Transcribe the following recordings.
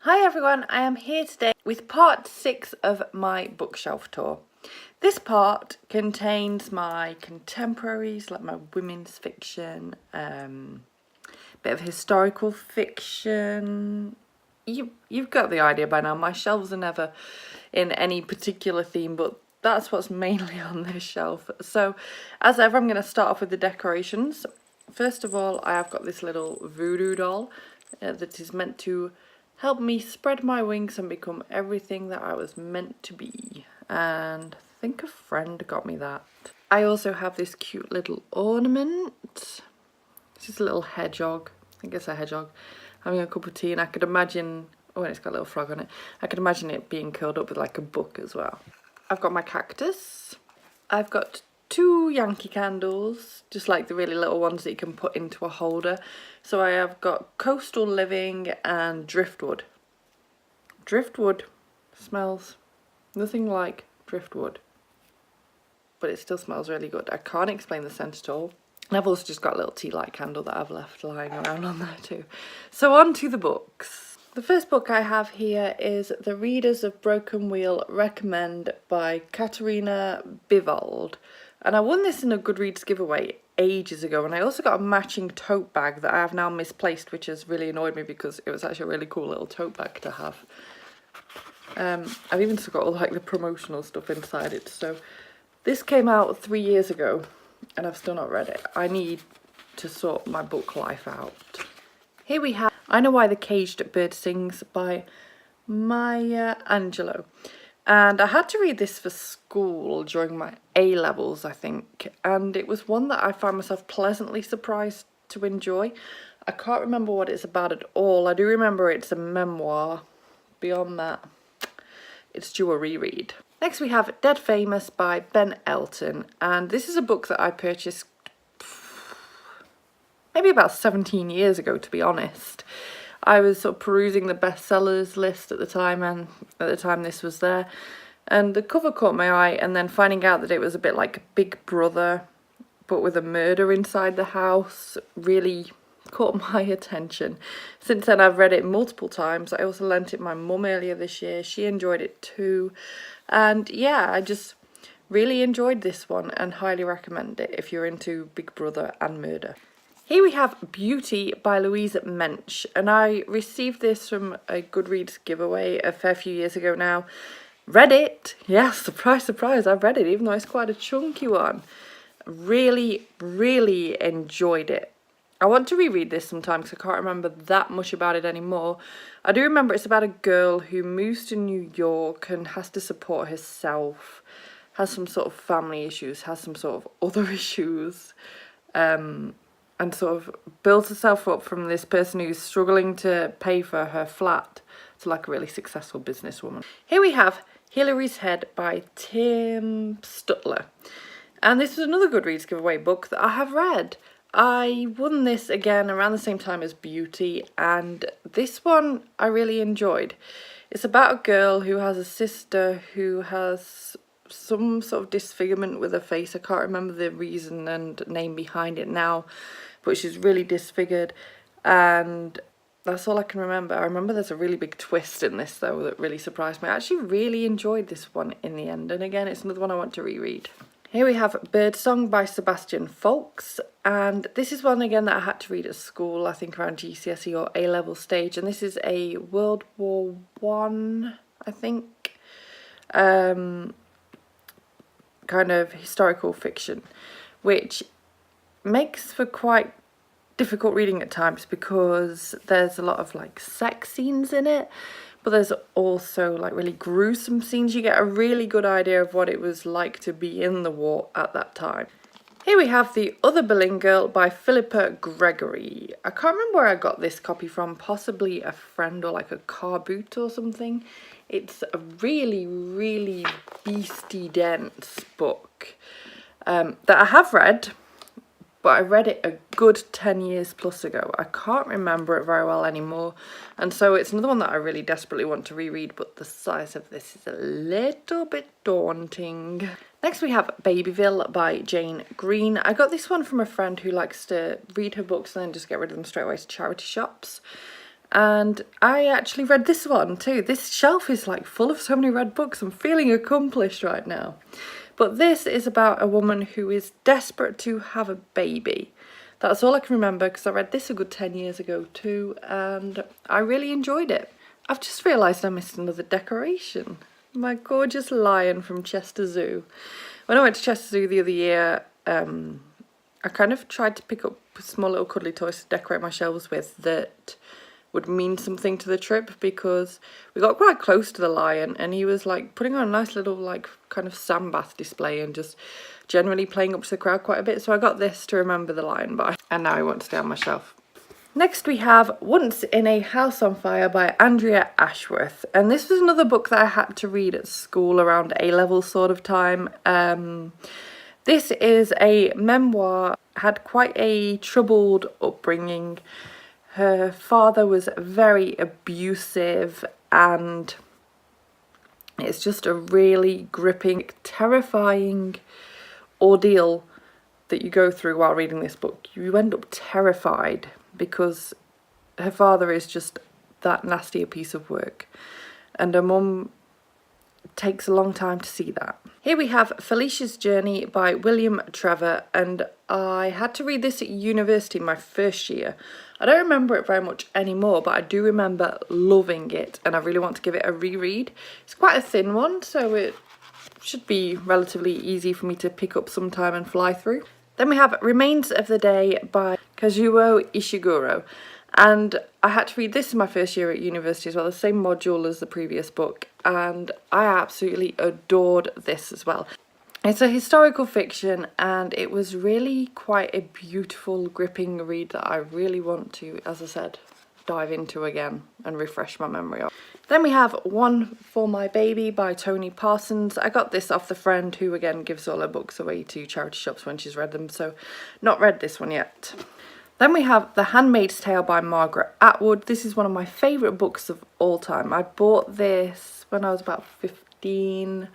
Hi everyone, I am here today with part 6 of my bookshelf tour. This part contains my contemporaries, like my women's fiction, bit of historical fiction. You've got the idea by now. My shelves are never in any particular theme, but that's what's mainly on this shelf. So as ever, I'm going to start off with the decorations. First of all, I have got this little voodoo doll that is meant to help me spread my wings and become everything that I was meant to be. And I think a friend got me that. I also have this cute little ornament. It's just a little hedgehog. I think it's a hedgehog having a cup of tea, and I could imagine, oh, and it's got a little frog on it. I could imagine it being curled up with like a book as well. I've got my cactus. I've got 2 Yankee candles, just like the really little ones that you can put into a holder. So I have got Coastal Living and Driftwood. Driftwood smells nothing like driftwood, but it still smells really good. I can't explain the scent at all. And I've also just got a little tea light candle that I've left lying around on there too. So on to the books. The first book I have here is The Readers of Broken Wheel Recommend by Katarina Bivald. And I won this in a Goodreads giveaway ages ago, and I also got a matching tote bag that I have now misplaced, which has really annoyed me because it was actually a really cool little tote bag to have. I've even still got all like the promotional stuff inside it. So this came out 3 years ago and I've still not read it. I need to sort my book life out. Here we have I Know Why the Caged Bird Sings by Maya Angelou. And I had to read this for school during my A-levels, I think. And it was one that I found myself pleasantly surprised to enjoy. I can't remember what it's about at all. I do remember it's a memoir. Beyond that, it's due a reread. Next we have Dead Famous by Ben Elton. And this is a book that I purchased maybe about 17 years ago, to be honest. I was sort of perusing the bestsellers list at the time, and at the time this was there. And the cover caught my eye, and then finding out that it was a bit like Big Brother, but with a murder inside the house, really caught my attention. Since then I've read it multiple times. I also lent it my mum earlier this year. She enjoyed it too. And yeah, I just really enjoyed this one and highly recommend it if you're into Big Brother and murder. Here we have Beauty by Louise Mensch, and I received this from a Goodreads giveaway a fair few years ago now. Read it, yes, surprise, surprise, I've read it, even though it's quite a chunky one. Really, really enjoyed it. I want to reread this sometime because I can't remember that much about it anymore. I do remember it's about a girl who moves to New York and has to support herself, has some sort of family issues, has some sort of other issues, and sort of builds herself up from this person who's struggling to pay for her flat to like a really successful businesswoman. Here we have Hillary's Head by Tim Stutler. And this is another Goodreads giveaway book that I have read. I won this again around the same time as Beauty, and this one I really enjoyed. It's about a girl who has a sister who has some sort of disfigurement with her face. I can't remember the reason and name behind it now, but she's really disfigured, and that's all I can remember. I remember there's a really big twist in this though that really surprised me. I actually really enjoyed this one in the end, and again it's another one I want to reread. Here we have Birdsong by Sebastian Faulks, and this is one again that I had to read at school, I think around GCSE or A-level stage, and this is a World War One, I think, kind of historical fiction, which makes for quite difficult reading at times because there's a lot of like sex scenes in it, but there's also like really gruesome scenes. You get a really good idea of what it was like to be in the war at that time. Here we have The Other Boleyn Girl by Philippa Gregory. I can't remember where I got this copy from, possibly a friend or like a car boot or something. It's a really, really beastie dense book that I have read, but I read it a good 10 years plus ago. I can't remember it very well anymore, and so it's another one that I really desperately want to reread, but the size of this is a little bit daunting. Next we have Babyville by Jane Green. I got this one from a friend who likes to read her books and then just get rid of them straight away to charity shops. And I actually read this one too. This shelf is like full of so many read books. I'm feeling accomplished right now. But this is about a woman who is desperate to have a baby. That's all I can remember because I read this a good 10 years ago too, and I really enjoyed it. I've just realised I missed another decoration. My gorgeous lion from Chester Zoo. When I went to Chester Zoo the other year, I kind of tried to pick up small little cuddly toys to decorate my shelves with that would mean something to the trip, because we got quite close to the lion and he was like putting on a nice little like kind of sandbath display and just generally playing up to the crowd quite a bit. So I got this to remember the lion by, and now I want to stay on my shelf. Next we have Once in a House on Fire by Andrea Ashworth, and this was another book that I had to read at school around A-level sort of time. This is a memoir, had quite a troubled upbringing. Her father was very abusive, and it's just a really gripping, terrifying ordeal that you go through while reading this book. You end up terrified because her father is just that nasty a piece of work, and her mum takes a long time to see that. Here we have Felicias Journey by William Trevor, and I had to read this at university my first year. I don't remember it very much anymore, but I do remember loving it, and I really want to give it a reread. It's quite a thin one, so it should be relatively easy for me to pick up sometime and fly through. Then we have Remains of the Day by Kazuo Ishiguro, and I had to read this in my first year at university as well, the same module as the previous book, and I absolutely adored this as well. It's a historical fiction, and it was really quite a beautiful, gripping read that I really want to, as I said, dive into again and refresh my memory of. Then we have One for My Baby by Toni Parsons. I got this off the friend who again gives all her books away to charity shops when she's read them, so not read this one yet. Then we have The Handmaid's Tale by Margaret Atwood. This is one of my favourite books of all time. I bought this when I was about 15.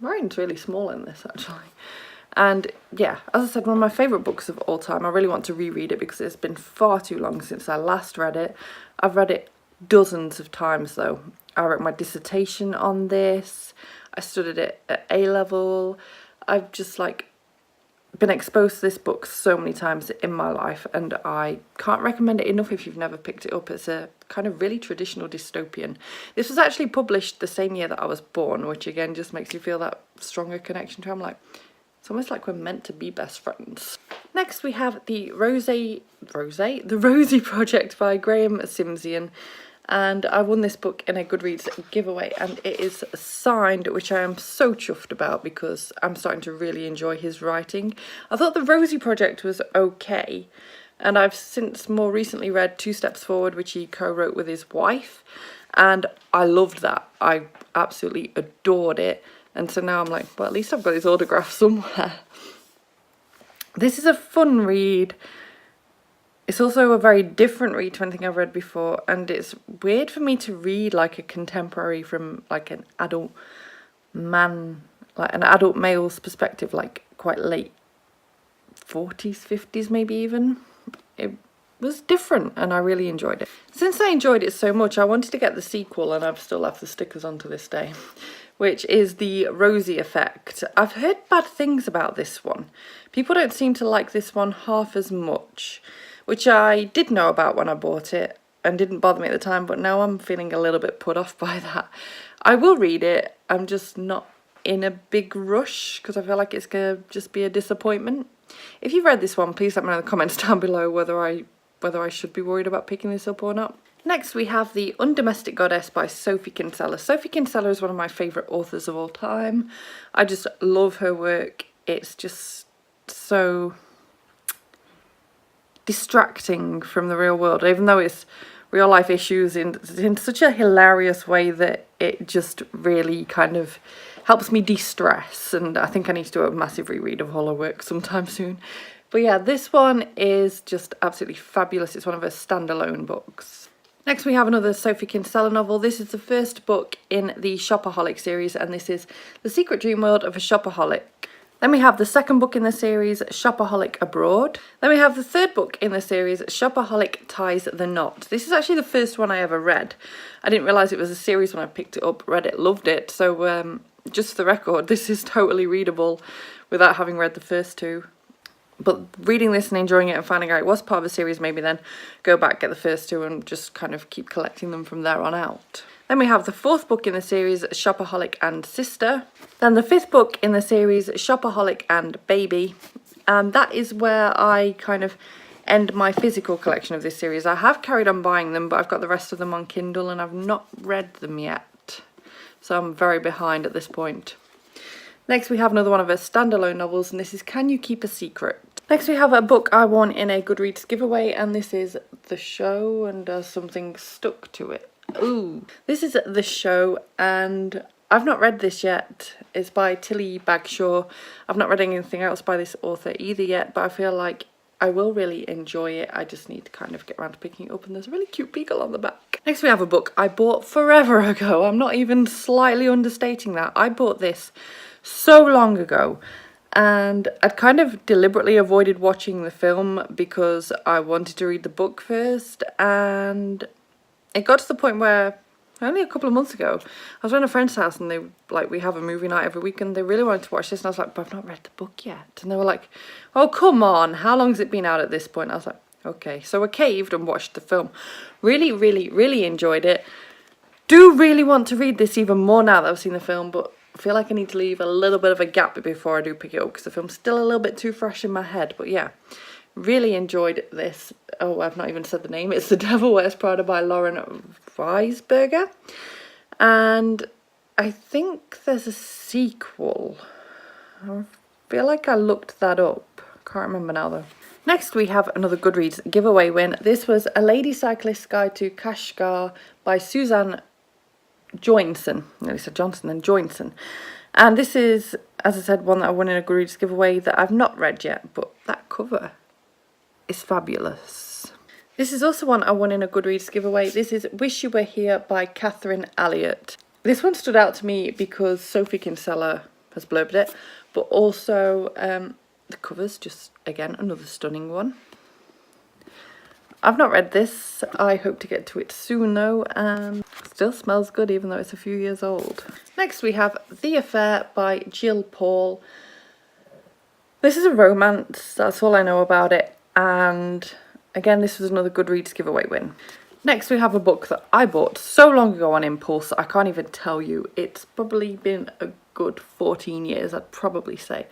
Writing's really small in this actually. And yeah, as I said, one of my favourite books of all time. I really want to reread it because it's been far too long since I last read it. I've read it dozens of times though. I wrote my dissertation on this. I studied it at A-level. I've just like been exposed to this book so many times in my life, and I can't recommend it enough if you've never picked it up. It's a kind of really traditional dystopian. This was actually published the same year that I was born, which again just makes you feel that stronger connection to her. I'm like, it's almost like we're meant to be best friends. Next we have the Rosie Project by Graham Simsian, and I won this book in a Goodreads giveaway, and it is signed, which I am so chuffed about because I'm starting to really enjoy his writing. I thought the Rosie Project was okay, and I've since more recently read Two Steps Forward, which he co-wrote with his wife, and I loved that. I absolutely adored it, and so now I'm like, well, at least I've got his autograph somewhere. This is a fun read. It's also a very different read to anything I've read before, and it's weird for me to read like a contemporary from like an adult man, like an adult male's perspective, like quite late 40s, 50s maybe even. It was different and I really enjoyed it. Since I enjoyed it so much, I wanted to get the sequel, and I've still left the stickers on to this day, which is the Rosie Effect. I've heard bad things about this one. People don't seem to like this one half as much, which I did know about when I bought it and didn't bother me at the time, but now I'm feeling a little bit put off by that. I will read it, I'm just not in a big rush because I feel like it's going to just be a disappointment. If you've read this one, please let me know in the comments down below whether I should be worried about picking this up or not. Next we have The Undomesticated Goddess by Sophie Kinsella. Sophie Kinsella is one of my favourite authors of all time. I just love her work. It's just so distracting from the real world, even though it's real life issues in such a hilarious way that it just really kind of helps me de-stress, and I think I need to do a massive reread of all her work sometime soon. But yeah, this one is just absolutely fabulous. It's one of her standalone books. Next we have another Sophie Kinsella novel. This is the first book in the Shopaholic series, and this is The Secret Dream World of a Shopaholic. Then we have the second book in the series, Shopaholic Abroad. Then we have the third book in the series, Shopaholic Ties the Knot. This is actually the first one I ever read. I didn't realise it was a series when I picked it up, read it, loved it. So just for the record, this is totally readable without having read the first two. But reading this and enjoying it and finding out it was part of a series, maybe then go back, get the first two and just kind of keep collecting them from there on out. Then we have the fourth book in the series, Shopaholic and Sister. Then the fifth book in the series, Shopaholic and Baby. And that is where I kind of end my physical collection of this series. I have carried on buying them, but I've got the rest of them on Kindle and I've not read them yet. So I'm very behind at this point. Next we have another one of her standalone novels, and this is Can You Keep a Secret? Next we have a book I won in a Goodreads giveaway, and this is The Show, and something stuck to it. Ooh, this is The Show, and I've not read this yet. It's by Tilly Bagshaw. I've not read anything else by this author either yet, but I feel like I will really enjoy it. I just need to kind of get around to picking it up, and there's a really cute beagle on the back. Next we have a book I bought forever ago. I'm not even slightly understating that. I bought this so long ago, and I'd kind of deliberately avoided watching the film because I wanted to read the book first, and it got to the point where only a couple of months ago I was at a friend's house and we have a movie night every week, and they really wanted to watch this, and I was like, but I've not read the book yet. And they were like, oh come on, how long has it been out at this point? I was like, okay. So I caved and watched the film. Really enjoyed it. Do really want to read this even more now that I've seen the film, but I feel like I need to leave a little bit of a gap before I do pick it up because the film's still a little bit too fresh in my head. But yeah, really enjoyed this. Oh, I've not even said the name. It's The Devil Wears Prada by Lauren Weisberger. And I think there's a sequel. I feel like I looked that up. Can't remember now though. Next we have another Goodreads giveaway win. This was A Lady Cyclist Guide to Kashgar by Suzanne Joinson. I nearly said Johnson, then Joinson. And this is, as I said, one that I won in a Goodreads giveaway that I've not read yet, but that cover is fabulous. This is also one I won in a Goodreads giveaway. This is Wish You Were Here by Catherine Elliott. This one stood out to me because Sophie Kinsella has blurbed it, but also the cover's just, again, another stunning one. I've not read this. I hope to get to it soon though, and still smells good even though it's a few years old. Next we have The Affair by Jill Paul. This is a romance, that's all I know about it, and again this was another Goodreads giveaway win. Next we have a book that I bought so long ago on impulse I can't even tell you. It's probably been a good 14 years I'd probably say.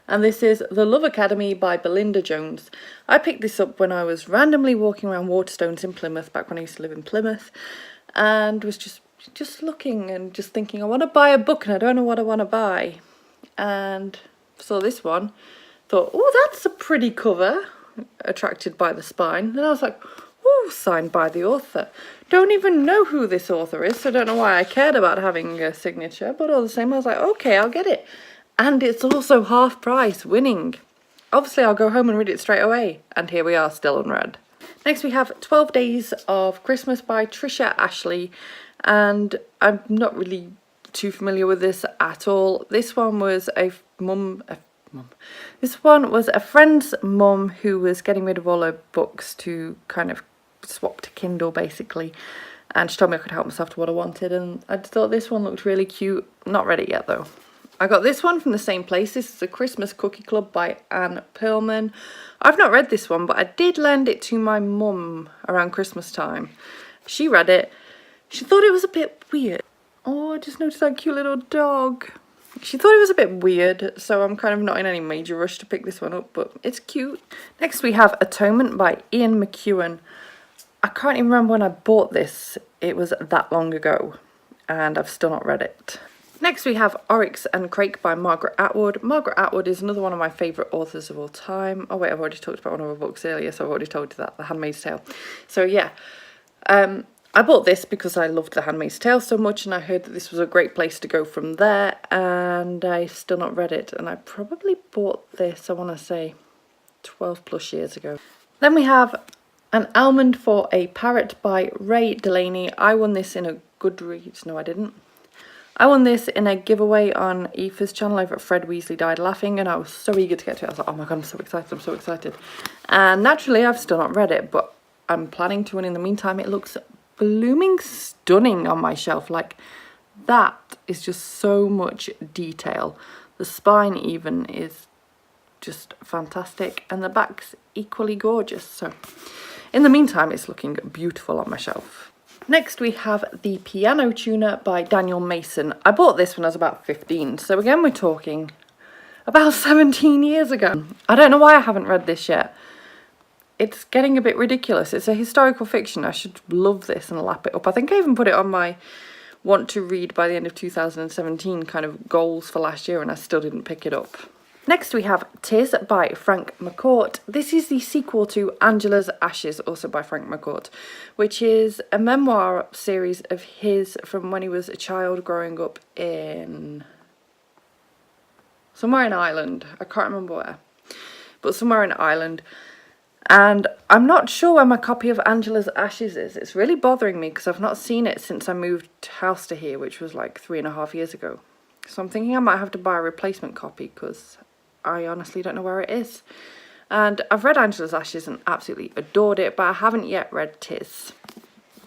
And this is The Love Academy by Belinda Jones. I picked this up when I was randomly walking around Waterstones in Plymouth, back when I used to live in Plymouth, and was just looking and just thinking, I want to buy a book and I don't know what I want to buy. And saw this one, thought, oh, that's a pretty cover, attracted by the spine. And I was like, oh, signed by the author. Don't even know who this author is, so I don't know why I cared about having a signature, but all the same, I was like, okay, I'll get it. And it's also half price, winning. Obviously, I'll go home and read it straight away. And here we are, still unread. Next, we have 12 Days of Christmas by Trisha Ashley. And I'm not really too familiar with this at all. This one was This one was a friend's mum who was getting rid of all her books to kind of swap to Kindle, basically. And she told me I could help myself to what I wanted. And I thought this one looked really cute. Not read it yet, though. I got this one from the same place. This is A Christmas Cookie Club by Anne Perlman. I've not read this one, but I did lend it to my mum around Christmas time. She read it. She thought it was a bit weird. Oh, I just noticed that cute little dog. She thought it was a bit weird, so I'm kind of not in any major rush to pick this one up, but it's cute. Next we have Atonement by Ian McEwan. I can't even remember when I bought this. It was that long ago, and I've still not read it. Next we have Oryx and Crake by Margaret Atwood. Margaret Atwood is another one of my favourite authors of all time. Oh wait, I've already talked about one of her books earlier, so I've already told you that, The Handmaid's Tale. So yeah, I bought this because I loved The Handmaid's Tale so much, and I heard that this was a great place to go from there, and I still not read it. And I probably bought this, I want to say, 12 plus years ago. Then we have An Almond For A Parrot by Ray Delaney. I won this in a Goodreads. No, I didn't. I won this in a giveaway on Aoife's channel over at Fred Weasley Died Laughing, and I was so eager to get to it. I was like, oh my god, I'm so excited, I'm so excited. And naturally, I've still not read it, but I'm planning to, and in the meantime, it looks blooming stunning on my shelf. Like, that is just so much detail. The spine even is just fantastic, and the back's equally gorgeous. So, in the meantime, it's looking beautiful on my shelf. Next we have The Piano Tuner by Daniel Mason. I bought this when I was about 15, so again we're talking about 17 years ago. I don't know why I haven't read this yet. It's getting a bit ridiculous. It's a historical fiction. I should love this and lap it up. I think I even put it on my want to read by the end of 2017 kind of goals for last year, and I still didn't pick it up. Next we have Tis by Frank McCourt. This is the sequel to Angela's Ashes, also by Frank McCourt, which is a memoir series of his from when he was a child growing up in somewhere in Ireland. I can't remember where, but somewhere in Ireland. And I'm not sure where my copy of Angela's Ashes is. It's really bothering me because I've not seen it since I moved house to here, which was like 3.5 years ago. So I'm thinking I might have to buy a replacement copy because I honestly don't know where it is. And I've read Angela's Ashes and absolutely adored it, but I haven't yet read Tis.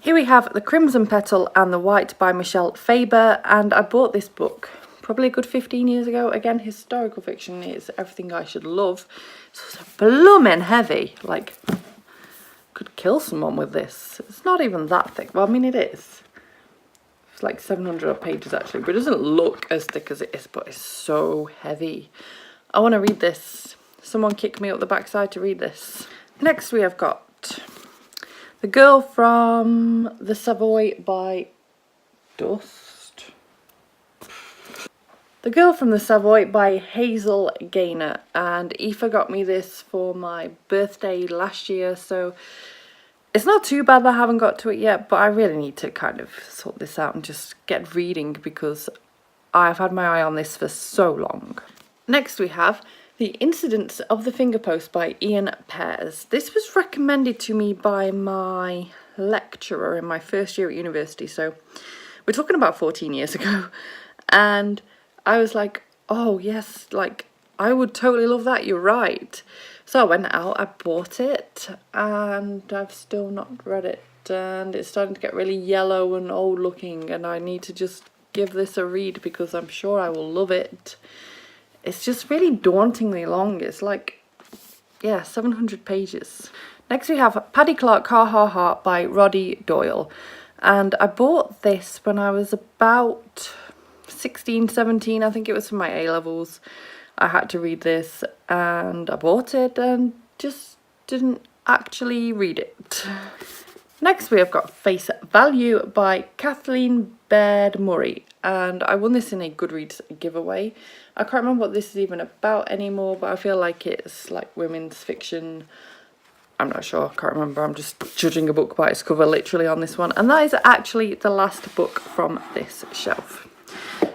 Here we have The Crimson Petal and the White by Michelle Faber, and I bought this book probably a good 15 years ago. Again, historical fiction is everything I should love. So it's blooming heavy. Like, could kill someone with this. It's not even that thick. Well, I mean, it is. It's like 700 odd pages actually, but it doesn't look as thick as it is, but it's so heavy. I want to read this. Someone kick me up the backside to read this. Next we have got The Girl from the Savoy by Dust. The Girl from the Savoy by Hazel Gaynor, and Aoife got me this for my birthday last year, so it's not too bad that I haven't got to it yet, but I really need to kind of sort this out and just get reading because I've had my eye on this for so long. Next we have The Incidence of the Fingerposts by Ian Pears. This was recommended to me by my lecturer in my first year at university, so we're talking about 14 years ago, and I was like, oh yes, like I would totally love that, you're right. So I went out, I bought it, and I've still not read it, and it's starting to get really yellow and old looking, and I need to just give this a read because I'm sure I will love it. It's just really dauntingly long. It's like, yeah, 700 pages. Next we have Paddy Clark Ha Ha Ha by Roddy Doyle. And I bought this when I was about 16, 17. I think it was for my A-levels. I had to read this and I bought it and just didn't actually read it. Next we have got Face Value by Kathleen Baird Murray, and I won this in a Goodreads giveaway. I can't remember what this is even about anymore, but I feel like it's like women's fiction. I'm not sure, I can't remember. I'm just judging a book by its cover literally on this one, and that is actually the last book from this shelf.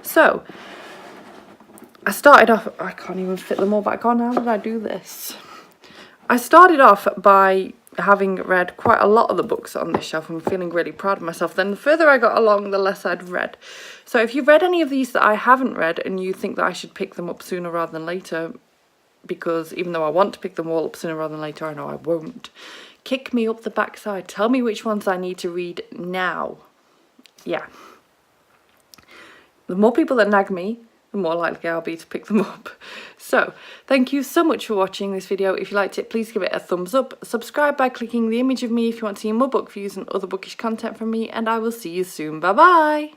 So I started off, I can't even fit them all back on. How did I do this? I started off by having read quite a lot of the books on this shelf and feeling really proud of myself. Then the further I got along, the less I'd read. So if you've read any of these that I haven't read and you think that I should pick them up sooner rather than later, because even though I want to pick them all up sooner rather than later, I know I won't, kick me up the backside. Tell me which ones I need to read now. Yeah. The more people that nag me, the more likely I'll be to pick them up. So, thank you so much for watching this video. If you liked it, please give it a thumbs up. Subscribe by clicking the image of me if you want to see more book views and other bookish content from me, and I will see you soon. Bye bye!